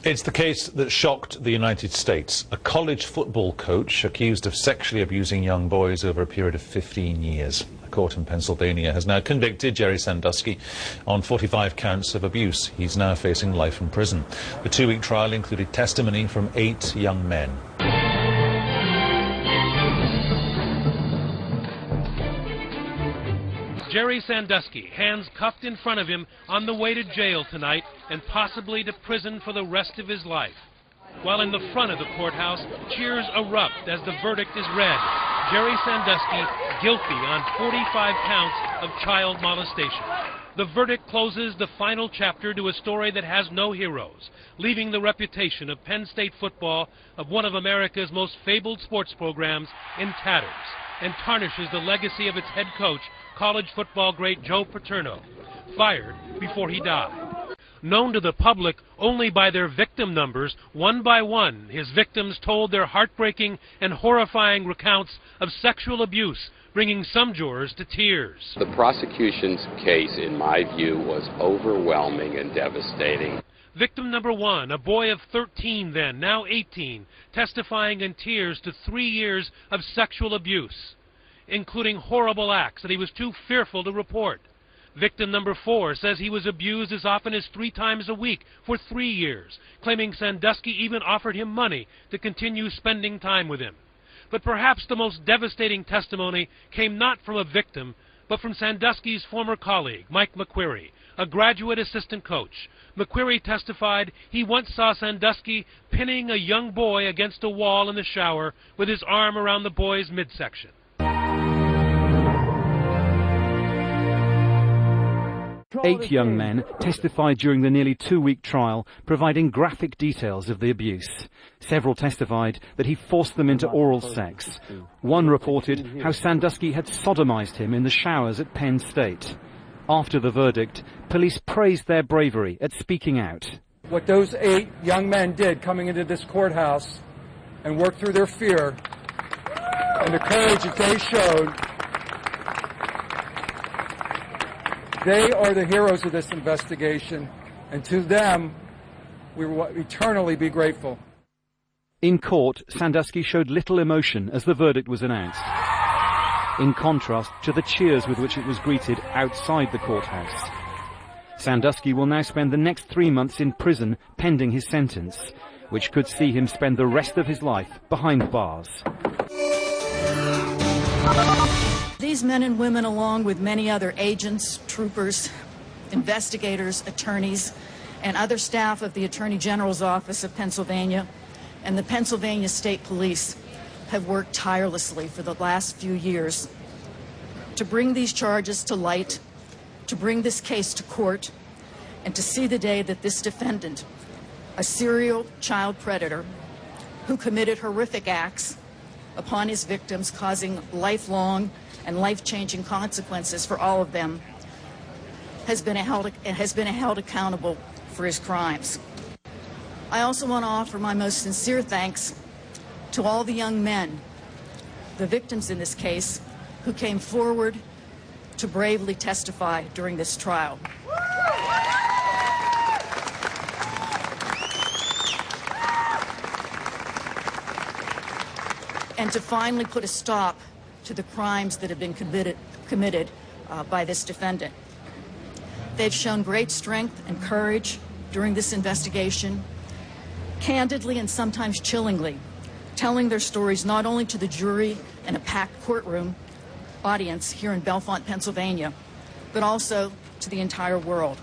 It's the case that shocked the United States. A college football coach accused of sexually abusing young boys over a period of 15 years. A court in Pennsylvania has now convicted Jerry Sandusky on 45 counts of abuse. He's now facing life in prison. The two-week trial included testimony from 8 young men. Jerry Sandusky, hands cuffed in front of him, on the way to jail tonight and possibly to prison for the rest of his life. While in the front of the courthouse, cheers erupt as the verdict is read. Jerry Sandusky guilty on 45 counts of child molestation. The verdict closes the final chapter to a story that has no heroes, leaving the reputation of Penn State football, of one of America's most fabled sports programs, in tatters, and tarnishes the legacy of its head coach, college football great Joe Paterno, fired before he died. Known to the public only by their victim numbers, one by one, his victims told their heartbreaking and horrifying recounts of sexual abuse, bringing some jurors to tears. The prosecution's case, in my view, was overwhelming and devastating. Victim number 1, a boy of 13 then, now 18, testifying in tears to 3 years of sexual abuse, including horrible acts that he was too fearful to report. Victim number 4 says he was abused as often as 3 times a week for 3 years, claiming Sandusky even offered him money to continue spending time with him. But perhaps the most devastating testimony came not from a victim, but from Sandusky's former colleague, Mike McQueary, a graduate assistant coach. McQueary testified he once saw Sandusky pinning a young boy against a wall in the shower with his arm around the boy's midsection. 8 young men testified during the nearly 2-week trial, providing graphic details of the abuse. Several testified that he forced them into oral sex. One reported how Sandusky had sodomized him in the showers at Penn State. After the verdict, police praised their bravery at speaking out. What those 8 young men did coming into this courthouse and worked through their fear and the courage that they showed, they are the heroes of this investigation, and to them, we will eternally be grateful. In court, Sandusky showed little emotion as the verdict was announced, in contrast to the cheers with which it was greeted outside the courthouse. Sandusky will now spend the next 3 months in prison pending his sentence, which could see him spend the rest of his life behind bars. These men and women, along with many other agents, troopers, investigators, attorneys, and other staff of the Attorney General's Office of Pennsylvania and the Pennsylvania State Police, have worked tirelessly for the last few years to bring these charges to light, to bring this case to court, and to see the day that this defendant, a serial child predator who committed horrific acts upon his victims, causing lifelong and life-changing consequences for all of them, has been held accountable for his crimes. I also want to offer my most sincere thanks to all the young men, the victims in this case, who came forward to bravely testify during this trial. And to finally put a stop to the crimes that have been committed by this defendant. They've shown great strength and courage during this investigation, candidly and sometimes chillingly, telling their stories not only to the jury and a packed courtroom audience here in Bellefonte, Pennsylvania, but also to the entire world.